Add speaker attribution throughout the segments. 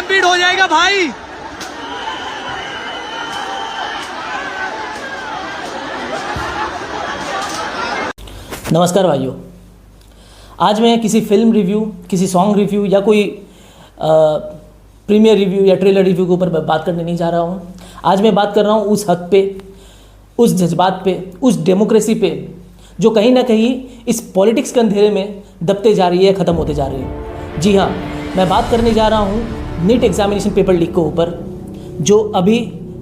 Speaker 1: Stampede हो जाएगा भाई।
Speaker 2: नमस्कार भाइयों, आज मैं किसी फिल्म रिव्यू, किसी सॉन्ग रिव्यू या कोई प्रीमियर रिव्यू या ट्रेलर रिव्यू के ऊपर बात करने नहीं जा रहा हूँ। आज मैं बात कर रहा हूँ उस हक पे, उस जज्बात पे, उस डेमोक्रेसी पे जो कहीं ना कहीं इस पॉलिटिक्स के अंधेरे में दबते जा रही है, ख़त्म होते जा रही है। जी हाँ, मैं बात करने जा रहा हूँ नीट एग्जामिनेशन पेपर लीक के ऊपर, जो अभी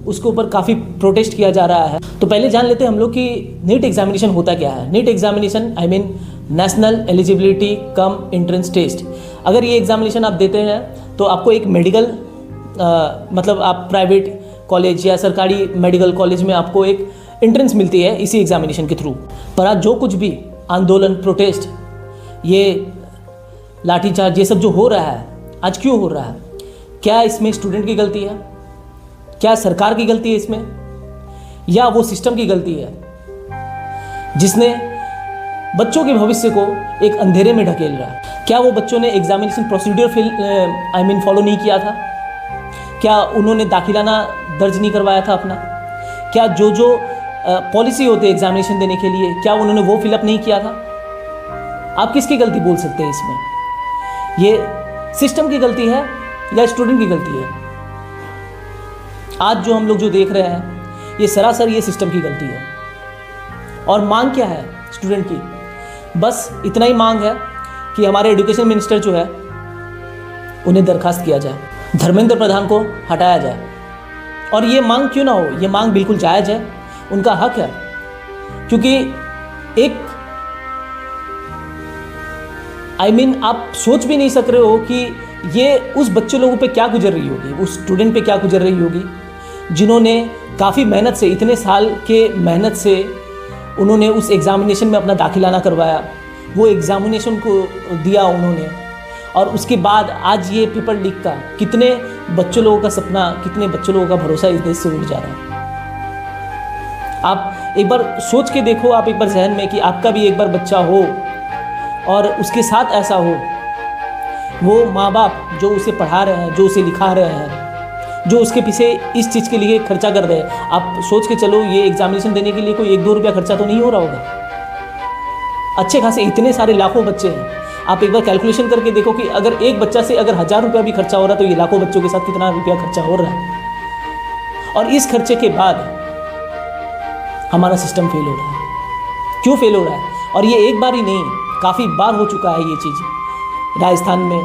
Speaker 2: उसके ऊपर काफ़ी प्रोटेस्ट किया जा रहा है। तो पहले जान लेते हैं हम लोग कि नीट एग्जामिनेशन होता क्या है। NEET examination I mean national eligibility cum entrance test. अगर ये एग्जामिनेशन आप देते हैं तो आपको एक मेडिकल मतलब आप प्राइवेट कॉलेज या सरकारी मेडिकल कॉलेज में आपको एक एंट्रेंस मिलती है इसी एग्जामिनेशन के थ्रू। पर आज जो कुछ भी आंदोलन, प्रोटेस्ट, ये लाठीचार्ज, ये सब जो हो रहा है, आज क्यों हो रहा है? क्या इसमें स्टूडेंट की गलती है? क्या सरकार की गलती है इसमें, या वो सिस्टम की गलती है जिसने बच्चों के भविष्य को एक अंधेरे में ढकेल रहा है? क्या वो बच्चों ने एग्जामिनेशन प्रोसीड्यूर फॉलो नहीं किया था? क्या उन्होंने दाखिलाना दर्ज नहीं करवाया था अपना? क्या जो पॉलिसी होती है एग्जामिनेशन देने के लिए, क्या उन्होंने वो फिलअप नहीं किया था? आप किसकी गलती बोल सकते हैं इसमें? ये सिस्टम की गलती है या स्टूडेंट की गलती है? आज जो हम लोग जो देख रहे हैं, ये सरासर ये सिस्टम की गलती है। और मांग क्या है स्टूडेंट की? बस इतना ही मांग है कि हमारे एजुकेशन मिनिस्टर जो है उन्हें दरखास्त किया जाए, धर्मेंद्र प्रधान को हटाया जाए। और ये मांग क्यों ना हो, ये मांग बिल्कुल जायज़ है, उनका हक है। क्योंकि एक आप सोच भी नहीं सक रहे हो कि ये उस बच्चे लोगों पे क्या गुजर रही होगी, उस स्टूडेंट पे क्या गुजर रही होगी, जिन्होंने काफ़ी मेहनत से, इतने साल के मेहनत से उन्होंने उस एग्ज़ामिनेशन में अपना दाखिलाना करवाया, वो एग्ज़ामिनेशन को दिया उन्होंने, और उसके बाद आज ये पेपर लीक का कितने बच्चों लोगों का सपना, कितने बच्चों लोगों का भरोसा इस देश से उड़ जा रहा है। आप एक बार सोच के देखो, आप एक बार जहन में कि आपका भी एक बार बच्चा हो और उसके साथ ऐसा हो, वो माँ बाप जो उसे पढ़ा रहे हैं, जो उसे लिखा रहे हैं, जो उसके पीछे इस चीज़ के लिए खर्चा कर रहे हैं। आप सोच के चलो, ये एग्जामिनेशन देने के लिए कोई 1-2 रुपया खर्चा तो नहीं हो रहा होगा। अच्छे खासे इतने सारे लाखों बच्चे हैं, आप एक बार कैलकुलेशन करके देखो कि अगर एक बच्चा से अगर 1000 रुपया भी खर्चा हो रहा है तो ये लाखों बच्चों के साथ कितना रुपया खर्चा हो रहा है। और इस खर्चे के बाद हमारा सिस्टम फेल हो रहा है। क्यों फेल हो रहा है? और ये एक बार ही नहीं, काफ़ी बार हो चुका है ये चीज़। राजस्थान में,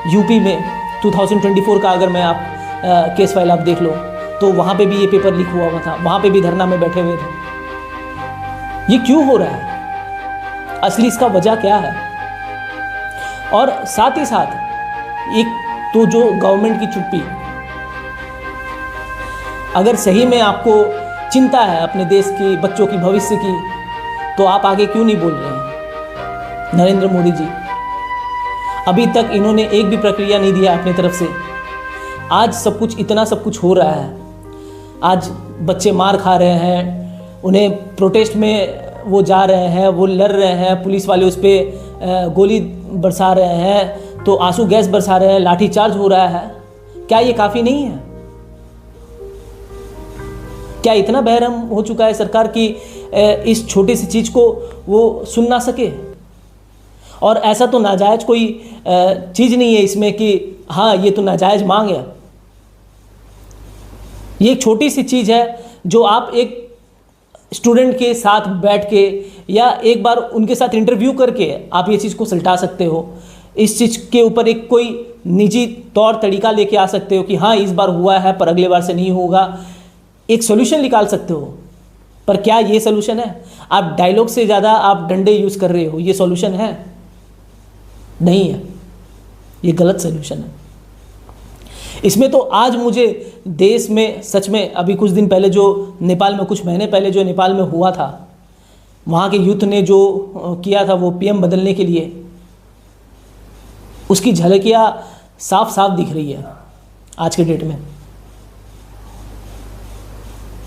Speaker 2: यूपी में 2024 का अगर मैं आप केस फाइल आप देख लो तो वहाँ पे भी ये पेपर लीक हुआ था, वहाँ पे भी धरना में बैठे हुए थे। ये क्यों हो रहा है? असली इसका वजह क्या है? और साथ ही साथ एक तो जो गवर्नमेंट की चुप्पी, अगर सही में आपको चिंता है अपने देश की, बच्चों की भविष्य की, तो आप आगे क्यों नहीं बोल रहे हैं? नरेंद्र मोदी जी अभी तक इन्होंने एक भी प्रक्रिया नहीं दिया अपनी तरफ से। आज सब कुछ, इतना सब कुछ हो रहा है, आज बच्चे मार खा रहे हैं, उन्हें प्रोटेस्ट में वो जा रहे हैं, वो लड़ रहे हैं, पुलिस वाले उस पर गोली बरसा रहे हैं, तो आंसू गैस बरसा रहे हैं, लाठीचार्ज हो रहा है। क्या ये काफ़ी नहीं है? क्या इतना बेरहम हो चुका है सरकार की इस छोटी सी चीज़ को वो सुन ना सके? और ऐसा तो नाजायज़ कोई चीज़ नहीं है इसमें कि हाँ ये तो नाजायज़ मांग है। ये एक छोटी सी चीज़ है जो आप एक स्टूडेंट के साथ बैठ के या एक बार उनके साथ इंटरव्यू करके आप ये चीज़ को सुलझा सकते हो। इस चीज़ के ऊपर एक कोई निजी तौर तरीका लेके आ सकते हो कि हाँ इस बार हुआ है पर अगले बार से नहीं होगा, एक सोल्यूशन निकाल सकते हो। पर क्या ये सोल्यूशन है? आप डायलॉग से ज़्यादा आप डंडे यूज़ कर रहे हो, ये सोल्यूशन है? नहीं है, ये गलत सोल्यूशन है। इसमें तो आज मुझे देश में सच में, अभी कुछ दिन पहले जो नेपाल में, कुछ महीने पहले जो नेपाल में हुआ था, वहाँ के यूथ ने जो किया था वो पीएम बदलने के लिए, उसकी झलकियाँ साफ साफ दिख रही है आज के डेट में।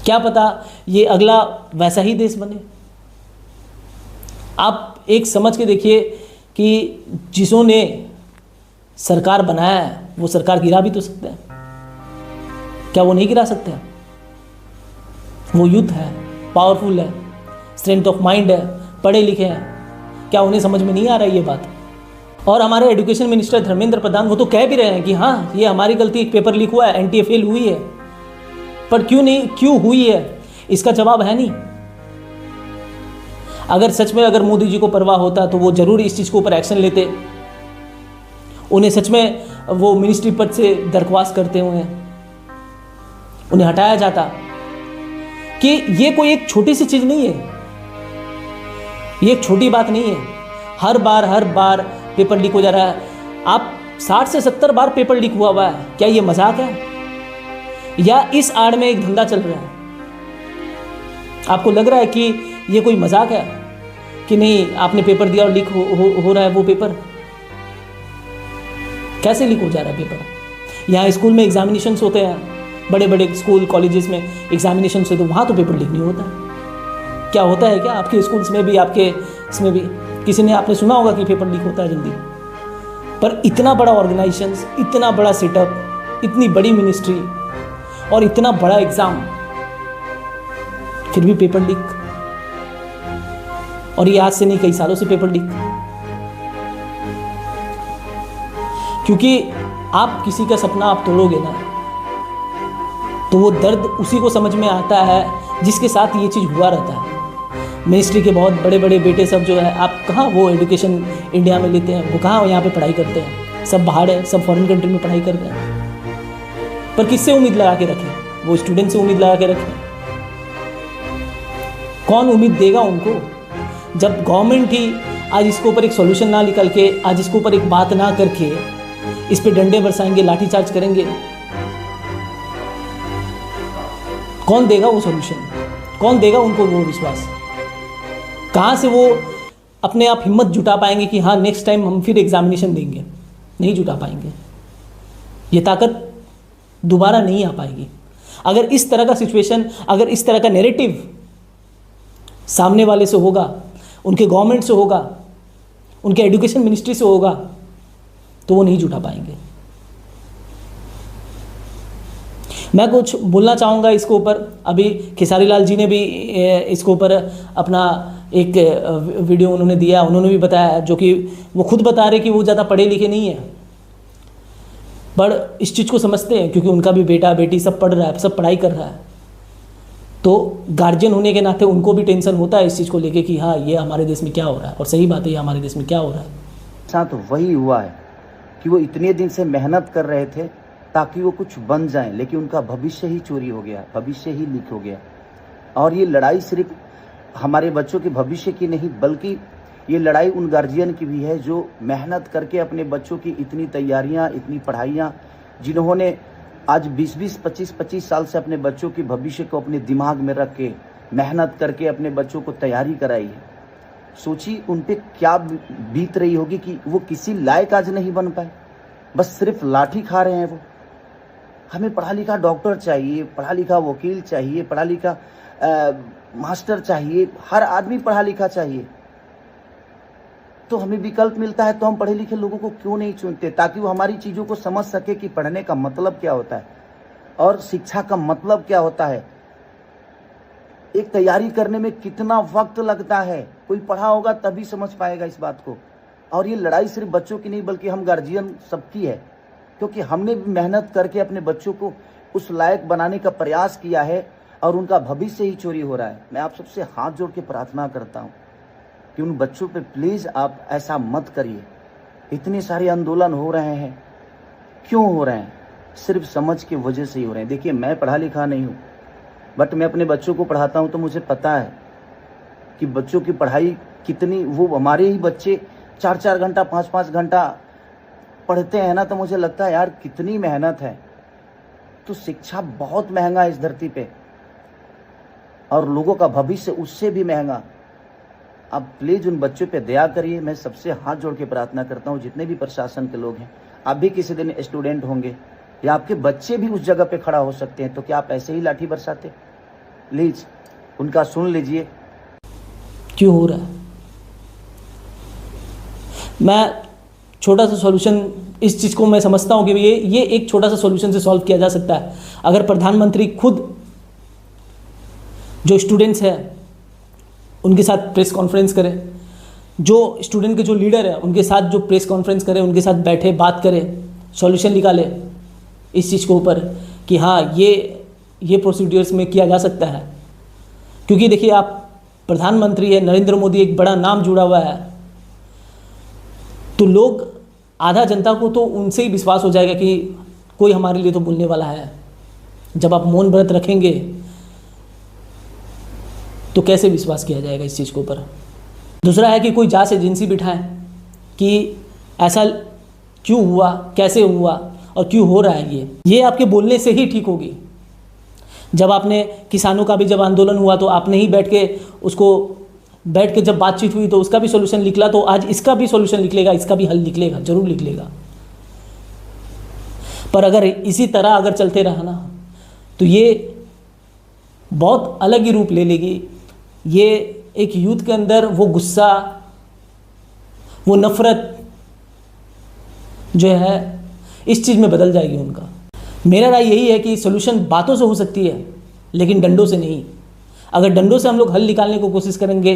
Speaker 2: क्या पता ये अगला वैसा ही देश बने। आप एक समझ के देखिए कि जिसों ने सरकार बनाया है वो सरकार गिरा भी तो सकते हैं, क्या वो नहीं गिरा सकते हैं? वो यूथ है, पावरफुल है, स्ट्रेंथ ऑफ माइंड है, पढ़े लिखे हैं, क्या उन्हें समझ में नहीं आ रहा है ये बात? और हमारे एजुकेशन मिनिस्टर धर्मेंद्र प्रधान वो तो कह भी रहे हैं कि हाँ ये हमारी गलती, एक पेपर लीक हुआ है, एनटीए फेल हुई है, पर क्यों हुई है इसका जवाब है नहीं। अगर सच में अगर मोदी जी को परवाह होता तो वो जरूर इस चीज के ऊपर एक्शन लेते, उन्हें सच में वो मिनिस्ट्री पद से दरख्वास्त करते हुए उन्हें हटाया जाता। कि ये कोई एक छोटी सी चीज नहीं है, ये एक छोटी बात नहीं है। हर बार पेपर लीक हो जा रहा है। आप 60 से 70 बार पेपर लीक हुआ है, क्या ये मजाक है या इस आड़ में एक धंधा चल रहा है? आपको लग रहा है कि ये कोई मजाक है कि नहीं आपने पेपर दिया और लीक हो रहा है वो पेपर? कैसे लीक हो जा रहा है पेपर? यहाँ स्कूल में एग्जामिनेशंस होते हैं, बड़े बड़े स्कूल कॉलेजेस में एग्जामिनेशंस होते हैं, वहाँ तो पेपर लीक नहीं होता है। क्या होता है क्या आपके स्कूल्स में भी, आपके इसमें भी? किसी ने आपने सुना होगा कि पेपर लीक होता है जल्दी? पर इतना बड़ा ऑर्गेनाइजेशन, इतना बड़ा सेटअप, इतनी बड़ी मिनिस्ट्री और इतना बड़ा एग्जाम, फिर भी पेपर लीक। और ये आज से नहीं, कई सालों से पेपर लीक। क्योंकि आप किसी का सपना आप तोड़ोगे ना, तो वो दर्द उसी को समझ में आता है जिसके साथ ये चीज़ हुआ रहता है। मिनिस्ट्री के बहुत बड़े बड़े बेटे सब जो है, आप कहाँ वो एजुकेशन इंडिया में लेते हैं, वो कहाँ यहाँ पे पढ़ाई करते हैं? सब बाहर है, सब फॉरेन कंट्री में पढ़ाई कर रहे हैं। पर किससे उम्मीद लगा के रखें? वो स्टूडेंट से उम्मीद लगा के रखें। कौन उम्मीद देगा उनको जब गवर्नमेंट ही आज इसके ऊपर एक सॉल्यूशन ना निकल के, आज इसके ऊपर एक बात ना करके इस पे डंडे बरसाएंगे, लाठीचार्ज करेंगे? कौन देगा वो सॉल्यूशन? कौन देगा उनको वो विश्वास? कहाँ से वो अपने आप हिम्मत जुटा पाएंगे कि हाँ नेक्स्ट टाइम हम फिर एग्जामिनेशन देंगे? नहीं जुटा पाएंगे। ये ताकत दोबारा नहीं आ पाएगी। अगर इस तरह का सिचुएशन, अगर इस तरह का नैरेटिव सामने वाले से होगा, उनके गवर्नमेंट से होगा, उनके एजुकेशन मिनिस्ट्री से होगा, तो वो नहीं जुटा पाएंगे। मैं कुछ बोलना चाहूँगा इसके ऊपर। अभी खेसारी लाल जी ने भी इसके ऊपर अपना एक वीडियो उन्होंने दिया, उन्होंने भी बताया, जो कि वो खुद बता रहे कि वो ज़्यादा पढ़े लिखे नहीं है, पर इस चीज़ को समझते हैं क्योंकि उनका भी बेटा बेटी सब पढ़ रहा है, सब पढ़ाई कर रहा है। तो गार्जियन होने के नाते उनको भी टेंशन होता है इस चीज़ को लेके कि हाँ ये हमारे देश में क्या हो रहा है, और सही बात है ये हमारे देश में क्या हो रहा है।
Speaker 1: साथ वही हुआ है कि वो इतने दिन से मेहनत कर रहे थे ताकि वो कुछ बन जाएं, लेकिन उनका भविष्य ही चोरी हो गया, भविष्य ही लीक हो गया। और ये लड़ाई सिर्फ हमारे बच्चों के भविष्य की नहीं, बल्कि ये लड़ाई उन गार्जियन की भी है जो मेहनत करके अपने बच्चों की इतनी तैयारियां, इतनी पढ़ाइयाँ, जिन्होंने आज 20-20, 25-25 साल से अपने बच्चों के भविष्य को अपने दिमाग में रख के मेहनत करके अपने बच्चों को तैयारी कराई है। सोचिए उन पे क्या बीत रही होगी कि वो किसी लायक आज नहीं बन पाए, बस सिर्फ लाठी खा रहे हैं वो। हमें पढ़ा लिखा डॉक्टर चाहिए, पढ़ा लिखा वकील चाहिए, पढ़ा लिखा मास्टर चाहिए, हर आदमी पढ़ा लिखा चाहिए। तो हमें विकल्प मिलता है तो हम पढ़े लिखे लोगों को क्यों नहीं चुनते, ताकि वो हमारी चीज़ों को समझ सके कि पढ़ने का मतलब क्या होता है और शिक्षा का मतलब क्या होता है, एक तैयारी करने में कितना वक्त लगता है। कोई पढ़ा होगा तभी समझ पाएगा इस बात को। और ये लड़ाई सिर्फ बच्चों की नहीं बल्कि हम गार्जियन सबकी है, क्योंकि हमने भी मेहनत करके अपने बच्चों को उस लायक बनाने का प्रयास किया है और उनका भविष्य ही चोरी हो रहा है। मैं आप सबसे हाथ जोड़ के प्रार्थना करता हूँ कि उन बच्चों पे प्लीज़ आप ऐसा मत करिए। इतने सारे आंदोलन हो रहे हैं, क्यों हो रहे हैं? सिर्फ समझ की वजह से ही हो रहे हैं। देखिए मैं पढ़ा लिखा नहीं हूँ, बट मैं अपने बच्चों को पढ़ाता हूँ तो मुझे पता है कि बच्चों की पढ़ाई कितनी, वो हमारे ही बच्चे 4-4 घंटा 5-5 घंटा पढ़ते हैं ना, तो मुझे लगता है यार कितनी मेहनत है। तो शिक्षा बहुत महंगा है इस धरती पे और लोगों का भविष्य उससे भी महंगा। आप प्लीज़ उन बच्चों पे दया करिए। मैं सबसे हाथ जोड़ के प्रार्थना करता हूँ, जितने भी प्रशासन के लोग हैं, आप भी किसी दिन स्टूडेंट होंगे या आपके बच्चे भी उस जगह पे खड़ा हो सकते हैं, तो क्या आप ऐसे ही लाठी बरसाते? प्लीज़ उनका सुन लीजिए।
Speaker 2: क्यों हो रहा है? मैं छोटा सा सॉल्यूशन इस चीज़ को मैं समझता हूँ कि ये एक छोटा सा सॉल्यूशन से सॉल्व किया जा सकता है। अगर प्रधानमंत्री खुद जो स्टूडेंट्स हैं उनके साथ प्रेस कॉन्फ्रेंस करें, जो स्टूडेंट के जो लीडर है उनके साथ जो प्रेस कॉन्फ्रेंस करें, उनके साथ बैठे बात करें, सॉल्यूशन निकाले इस चीज़ के ऊपर कि हाँ ये प्रोसीड्यूर्स में किया जा सकता है। क्योंकि देखिए, आप प्रधानमंत्री है, नरेंद्र मोदी एक बड़ा नाम जुड़ा हुआ है, तो लोग, आधा जनता को तो उनसे ही विश्वास हो जाएगा कि कोई हमारे लिए तो बोलने वाला है। जब आप मौन व्रत रखेंगे तो कैसे विश्वास किया जाएगा इस चीज़ के ऊपर। दूसरा है कि कोई जांच एजेंसी बिठाएं कि ऐसा क्यों हुआ, कैसे हुआ और क्यों हो रहा है। ये आपके बोलने से ही ठीक होगी। जब आपने किसानों का भी जब आंदोलन हुआ तो आपने ही बैठ के जब बातचीत हुई तो उसका भी सॉल्यूशन निकला, तो आज इसका भी सॉल्यूशन निकलेगा, इसका भी हल निकलेगा, जरूर निकलेगा। पर अगर इसी तरह अगर चलते रहा ना तो ये बहुत अलग ही रूप ले लेगी। ये एक यूथ के अंदर वो गुस्सा, वो नफरत जो है इस चीज़ में बदल जाएगी उनका। मेरा राय यही है कि सॉल्यूशन बातों से हो सकती है लेकिन डंडों से नहीं। अगर डंडों से हम लोग हल निकालने को कोशिश करेंगे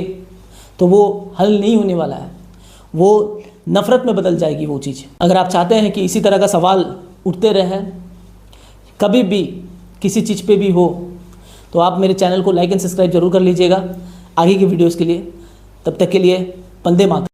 Speaker 2: तो वो हल नहीं होने वाला है, वो नफ़रत में बदल जाएगी वो चीज़। अगर आप चाहते हैं कि इसी तरह का सवाल उठते रहे, कभी भी किसी चीज़ पे भी हो, तो आप मेरे चैनल को लाइक एंड सब्सक्राइब जरूर कर लीजिएगा आगे की वीडियोज़ के लिए। तब तक के लिए वंदे मातरम।